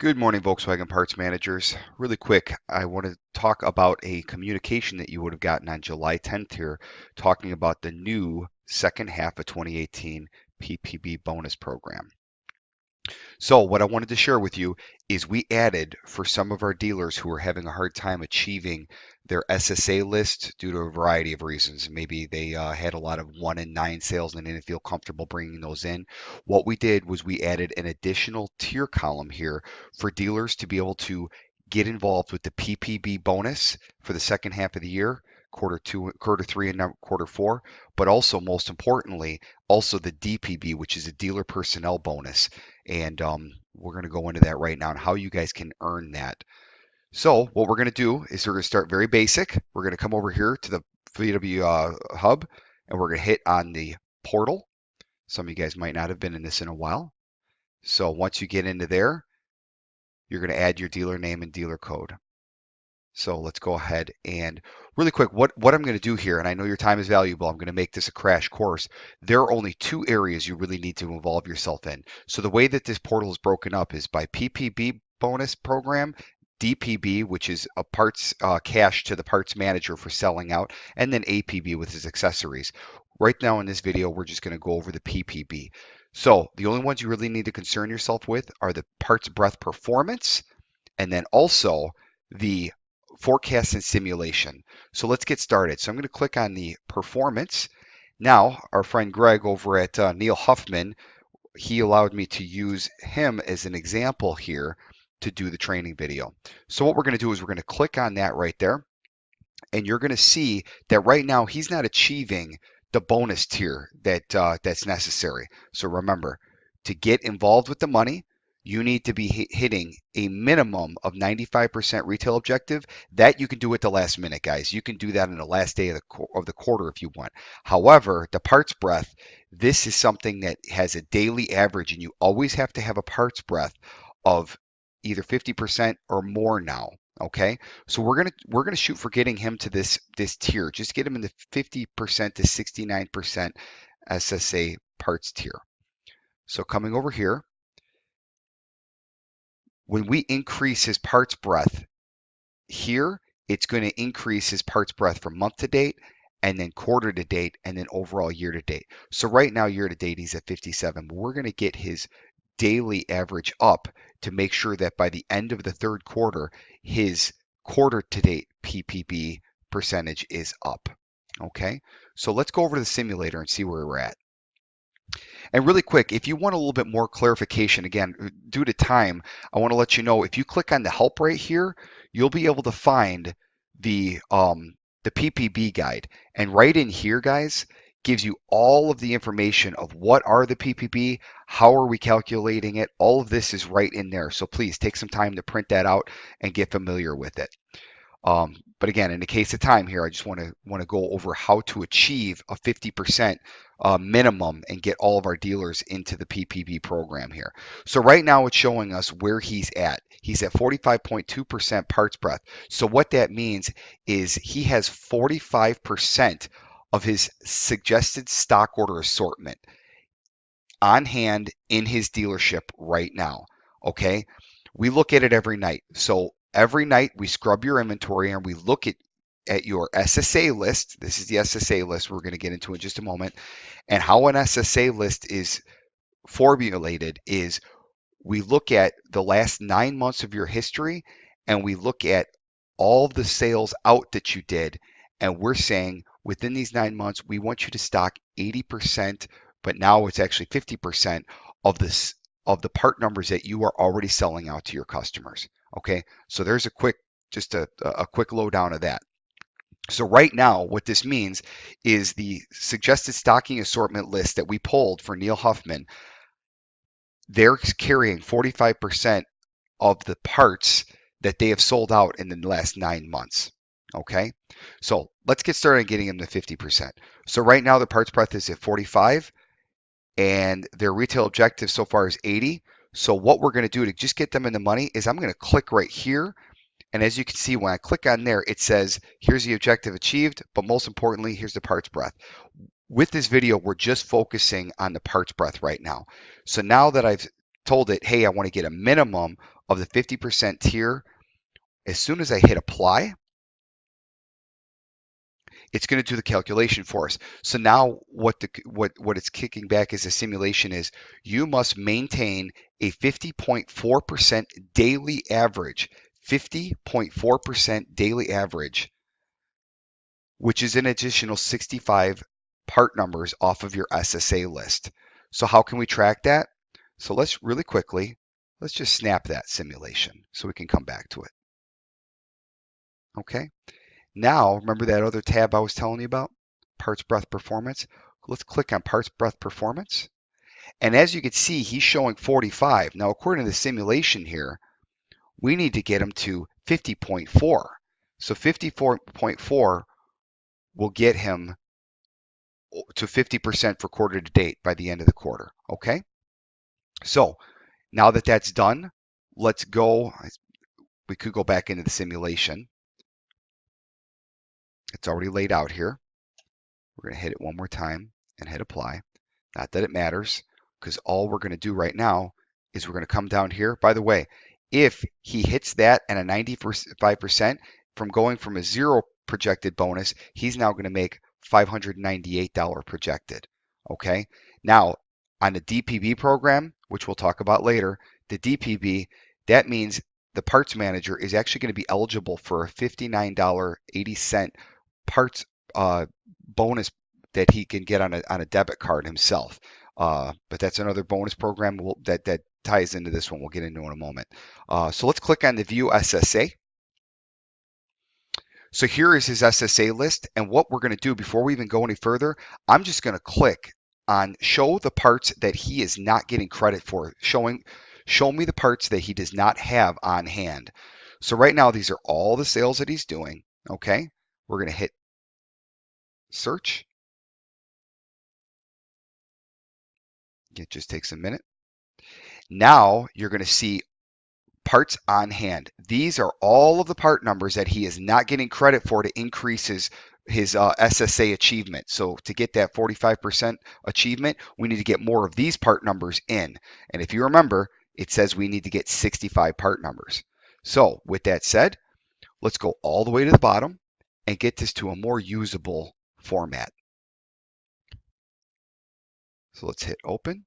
Good morning, Volkswagen Parts Managers. Really quick, I want to talk about a communication that you would have gotten on July 10th here, talking about the new second half of 2018 PPB bonus program. So what I wanted to share with you is we added for some of our dealers who are having a hard time achieving their SSA list due to a variety of reasons. Maybe they had a lot of 1 in 9 sales and didn't feel comfortable bringing those in. What we did was we added an additional tier column here for dealers to be able to get involved with the PPB bonus for the second half of the year, quarter two, quarter three, and quarter four, but also most importantly, also the DPB, which is a dealer personnel bonus. And we're going to go into that right now and how you guys can earn that. So what we're going to do is we're going to start very basic. We're going to come over here to the VW hub and we're going to hit on the portal. Some of you guys might not have been in this in a while. So once you get into there, you're going to add your dealer name and dealer code. So let's go ahead and really quick, what I'm going to do here, and I know your time is valuable, I'm going to make this a crash course. There are only two areas you really need to involve yourself in. So the way that this portal is broken up is by PPB bonus program, DPB, which is a parts cash to the parts manager for selling out, and then APB with his accessories. Right now in this video, we're just going to go over the PPB. So the only ones you really need to concern yourself with are the parts breadth performance, and then also the forecast and simulation. So let's get started. So I'm going to click on the performance. Now, our friend Greg over at Neil Huffman, he allowed me to use him as an example here to do the training video. So what we're going to do is we're going to click on that right there. And you're going to see that right now he's not achieving the bonus tier that's necessary. So remember, to get involved with the money, you need to be hitting a minimum of 95% retail objective. That you can do at the last minute, guys. You can do that in the last day of the quarter if you want. However, the parts breadth, this is something that has a daily average, and you always have to have a parts breadth of either 50% or more now. Okay, so we're gonna shoot for getting him to this tier. Just get him in the 50% to 69% SSA parts tier. So coming over here, when we increase his parts breadth here, it's going to increase his parts breadth from month to date, and then quarter to date, and then overall year to date. So right now, year to date, he's at 57. But we're going to get his daily average up to make sure that by the end of the third quarter, his quarter to date PPB percentage is up. Okay, so let's go over to the simulator and see where we're at. And really quick, if you want a little bit more clarification, again, due to time, I want to let you know if you click on the help right here, you'll be able to find the PPB guide. And right in here, guys, gives you all of the information of what are the PPB, how are we calculating it. All of this is right in there. So please take some time to print that out and get familiar with it. But again, in the case of time here, I just want to go over how to achieve a 50% minimum and get all of our dealers into the PPB program here. So right now it's showing us where he's at. He's at 45.2% parts breadth. So what that means is he has 45% of his suggested stock order assortment on hand in his dealership right now. Okay, we look at it every night. So every night we scrub your inventory and we look at your SSA list. This is the SSA list we're going to get into in just a moment. And how an SSA list is formulated is we look at the last 9 months of your history and we look at all the sales out that you did. And we're saying within these 9 months, we want you to stock 80%, but now it's actually 50% of this of the part numbers that you are already selling out to your customers. Okay, so there's a quick lowdown of that. So right now, what this means is the suggested stocking assortment list that we pulled for Neil Huffman, they're carrying 45% of the parts that they have sold out in the last 9 months. Okay, so let's get started on getting them to 50%. So right now, the parts breadth is at 45, and their retail objective so far is 80. So what we're going to do to just get them in the money is I'm going to click right here. And as you can see, when I click on there, it says, here's the objective achieved, but most importantly, here's the parts breadth. With this video, we're just focusing on the parts breadth right now. So now that I've told it, hey, I want to get a minimum of the 50% tier, as soon as I hit apply, it's going to do the calculation for us. So now what it's kicking back as a simulation is you must maintain a 50.4% daily average, 50.4% daily average, which is an additional 65 part numbers off of your SSA list. So how can we track that? So let's really quickly, let's just snap that simulation so we can come back to it. Okay. Now, remember that other tab I was telling you about? Parts breadth performance. Let's click on parts breadth performance. And as you can see, he's showing 45. Now, according to the simulation here, we need to get him to 50.4. So 54.4 will get him to 50% for quarter to date by the end of the quarter. Okay. So now that that's done, let's go. We could go back into the simulation. It's already laid out here. We're going to hit it one more time and hit apply. Not that it matters, because all we're going to do right now is we're going to come down here. By the way, if he hits that and a 95% from going from a 0 projected bonus, he's now going to make $598 projected. Okay. Now, on the DPB program, which we'll talk about later, the DPB, that means the parts manager is actually going to be eligible for a $59.80 parts bonus that he can get on a debit card himself. But that's another bonus program that ties into this one. We'll get into in a moment. So let's click on the View SSA. So here is his SSA list. And what we're going to do before we even go any further, I'm just going to click on Show the parts that he is not getting credit for. Show me the parts that he does not have on hand. So right now, these are all the sales that he's doing. Okay. We're going to hit search. It just takes a minute. Now you're going to see parts on hand. These are all of the part numbers that he is not getting credit for to increase his SSA achievement. So to get that 45% achievement, we need to get more of these part numbers in. And if you remember, it says we need to get 65 part numbers. So with that said, let's go all the way to the bottom and get this to a more usable format. So let's hit open.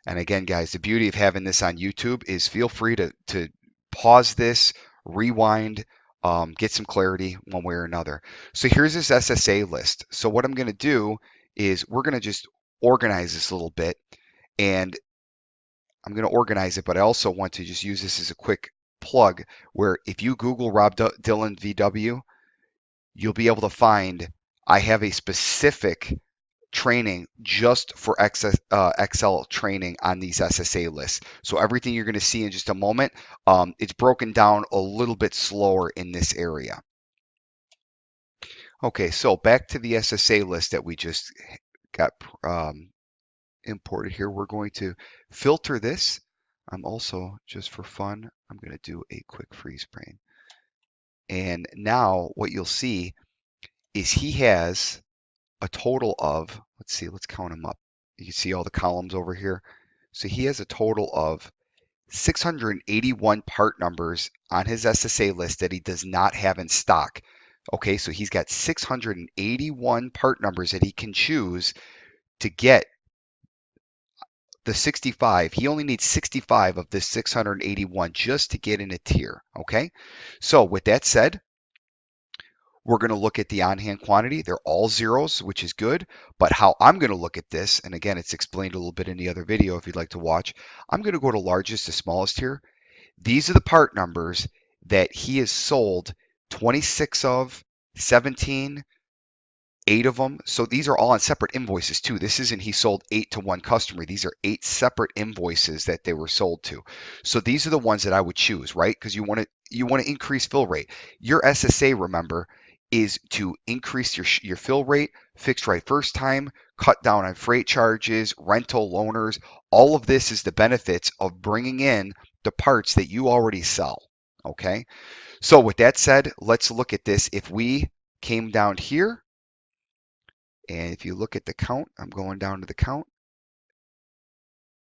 And again, guys, the beauty of having this on YouTube is feel free to pause this, rewind, get some clarity one way or another. So here's this SSA list. So what I'm going to do is we're going to just organize this a little bit. And I'm going to organize it, but I also want to just use this as a quick plug where if you Google Rob Dillon VW, you'll be able to find I have a specific training just for Excel training on these SSA lists. So everything you're going to see in just a moment, it's broken down a little bit slower in this area. Okay, so back to the SSA list that we just got imported here. We're going to filter this. I'm also, just for fun, I'm going to do a quick freeze frame. And now what you'll see is he has a total of, let's see, let's count them up. You can see all the columns over here. So he has a total of 681 part numbers on his SSA list that he does not have in stock. Okay, so he's got 681 part numbers that he can choose to get the 65. He only needs 65 of the 681 just to get in a tier. Okay, so with that said, we're going to look at the on-hand quantity. They're all zeros, which is good. But how I'm going to look at this, and again, it's explained a little bit in the other video if you'd like to watch. I'm going to go to largest to smallest here. These are the part numbers that he has sold 26 of, 17, 8 of them. So these are all on separate invoices too. This isn't he sold 8 to one customer. These are 8 separate invoices that they were sold to. So these are the ones that I would choose, right? Because you want to increase fill rate. Your SSA, remember, is to increase your fill rate, fixed right first time, cut down on freight charges, rental, loaners. All of this is the benefits of bringing in the parts that you already sell. Okay. So with that said, let's look at this. If we came down here, and if you look at the count, I'm going down to the count.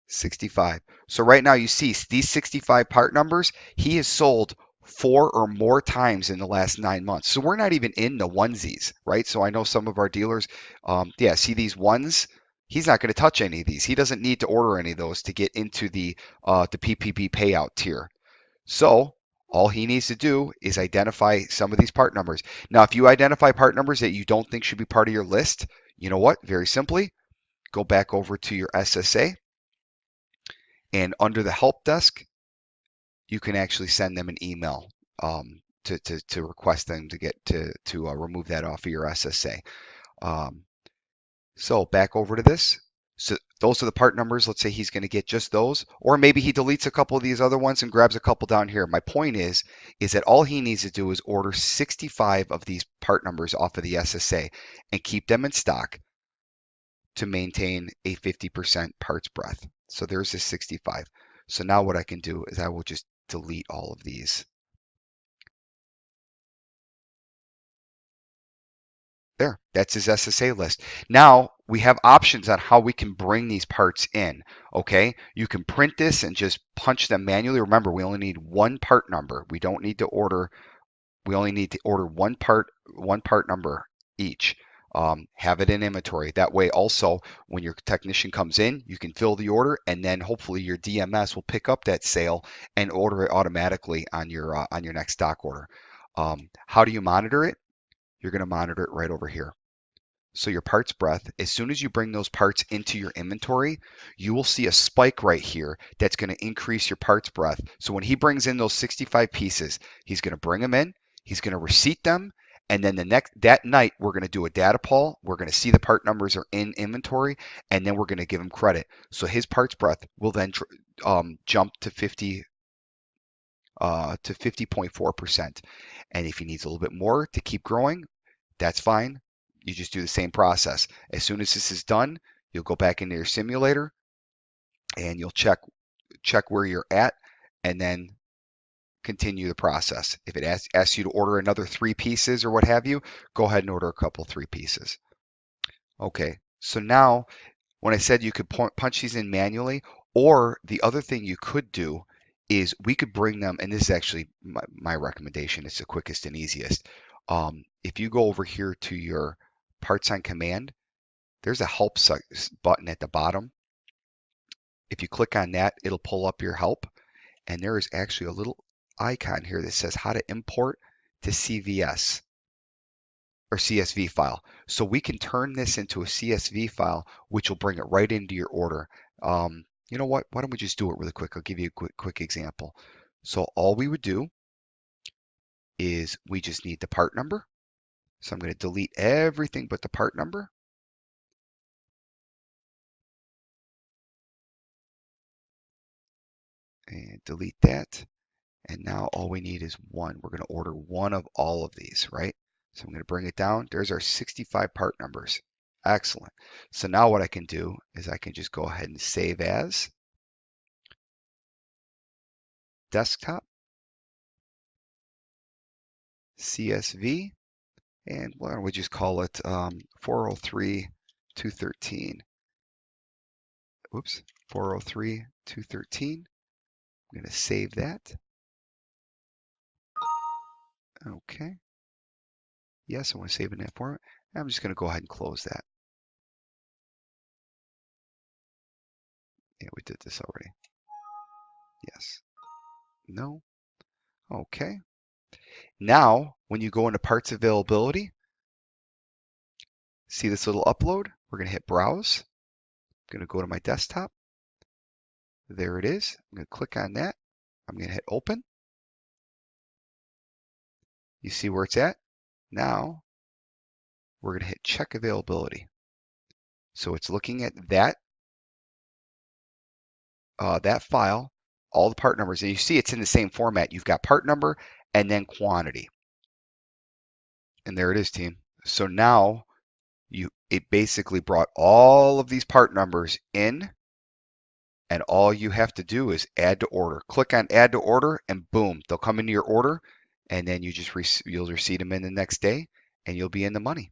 65. So right now you see these 65 part numbers, he has sold 4 or more times in the last 9 months. So we're not even in the onesies, right? So I know some of our dealers, yeah, see these ones? He's not going to touch any of these. He doesn't need to order any of those to get into the PPB payout tier. So all he needs to do is identify some of these part numbers. Now, if you identify part numbers that you don't think should be part of your list, you know what? Very simply, go back over to your SSA, and under the help desk, you can actually send them an email to request them to get to remove that off of your SSA. Um, so back over to this. So those are the part numbers. Let's say he's going to get just those, or maybe he deletes a couple of these other ones and grabs a couple down here. My point is that all he needs to do is order 65 of these part numbers off of the SSA and keep them in stock to maintain a 50% parts breadth. So there's this 65. So now what I can do is I will just delete all of these. There, that's his SSA list. Now we have options on how we can bring these parts in. Okay, you can print this and just punch them manually. Remember, we only need one part number. We don't need to order. We only need to order one part number each. Have it in inventory. That way, also, when your technician comes in, you can fill the order, and then hopefully your DMS will pick up that sale and order it automatically on your next stock order. How do you monitor it? You're going to monitor it right over here. So your parts breadth, as soon as you bring those parts into your inventory, you will see a spike right here that's going to increase your parts breadth. So when he brings in those 65 pieces, he's going to bring them in, he's going to receipt them, and then that night we're going to do a data pull. We're going to see the part numbers are in inventory, and then we're going to give him credit. So his parts breadth will then jump to 50.4%. And if he needs a little bit more to keep growing, that's fine. You just do the same process. As soon as this is done, you'll go back into your simulator and you'll check where you're at, and then continue the process. If it asks you to order another 3 pieces or what have you, go ahead and order a couple 3 pieces. Okay, so now when I said you could punch these in manually, or the other thing you could do is we could bring them, and this is actually my recommendation, it's the quickest and easiest. If you go over here to your parts on command, there's a help button at the bottom. If you click on that, it'll pull up your help, and there is actually a little icon here that says how to import to CVS or CSV file. So we can turn this into a CSV file, which will bring it right into your order. You know what? Why don't we just do it really quick? I'll give you a quick example. So all we would do is we just need the part number. So I'm going to delete everything but the part number. And delete that. And now all we need is one. We're going to order one of all of these, right? So I'm going to bring it down. There's our 65 part numbers. Excellent. So now what I can do is I can just go ahead and save as desktop, CSV, and why don't we just call it 403 213. Whoops, 403 213. I'm going to save that. Okay. Yes, I want to save in that format. I'm just going to go ahead and close that. Yeah, we did this already. Yes. No. Okay. Now, when you go into parts availability, see this little upload? We're going to hit browse. I'm going to go to my desktop. There it is. I'm going to click on that. I'm going to hit open. You see where it's at? Now, we're going to hit check availability. So it's looking at that file, all the part numbers, and you see it's in the same format. You've got part number and then quantity. And there it is, team. So now it basically brought all of these part numbers in, and all you have to do is add to order. Click on add to order, and boom, they'll come into your order, and then you'll receipt them in the next day, and you'll be in the money.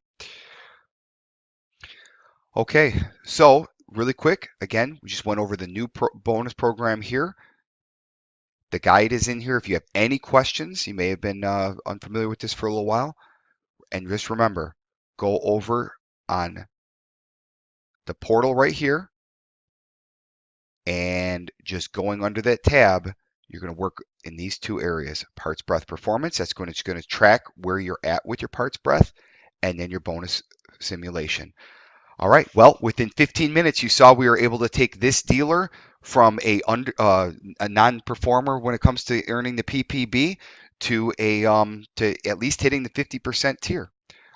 Okay, so really quick, again, we just went over the new bonus program here. The guide is in here. If you have any questions, you may have been unfamiliar with this for a little while. And just remember, go over on the portal right here and just going under that tab, you're going to work in these two areas, parts breadth performance. That's going to track where you're at with your parts breadth, and then your bonus simulation. All right. Well, within 15 minutes, you saw we were able to take this dealer from a non-performer when it comes to earning the PPB to at least hitting the 50% tier.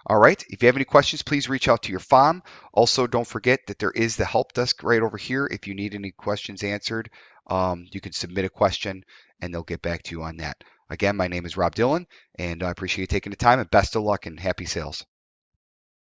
All right. If you have any questions, please reach out to your FOM. Also, don't forget that there is the help desk right over here. If you need any questions answered, you can submit a question and they'll get back to you on that. Again, my name is Rob Dillon, and I appreciate you taking the time, and best of luck and happy sales.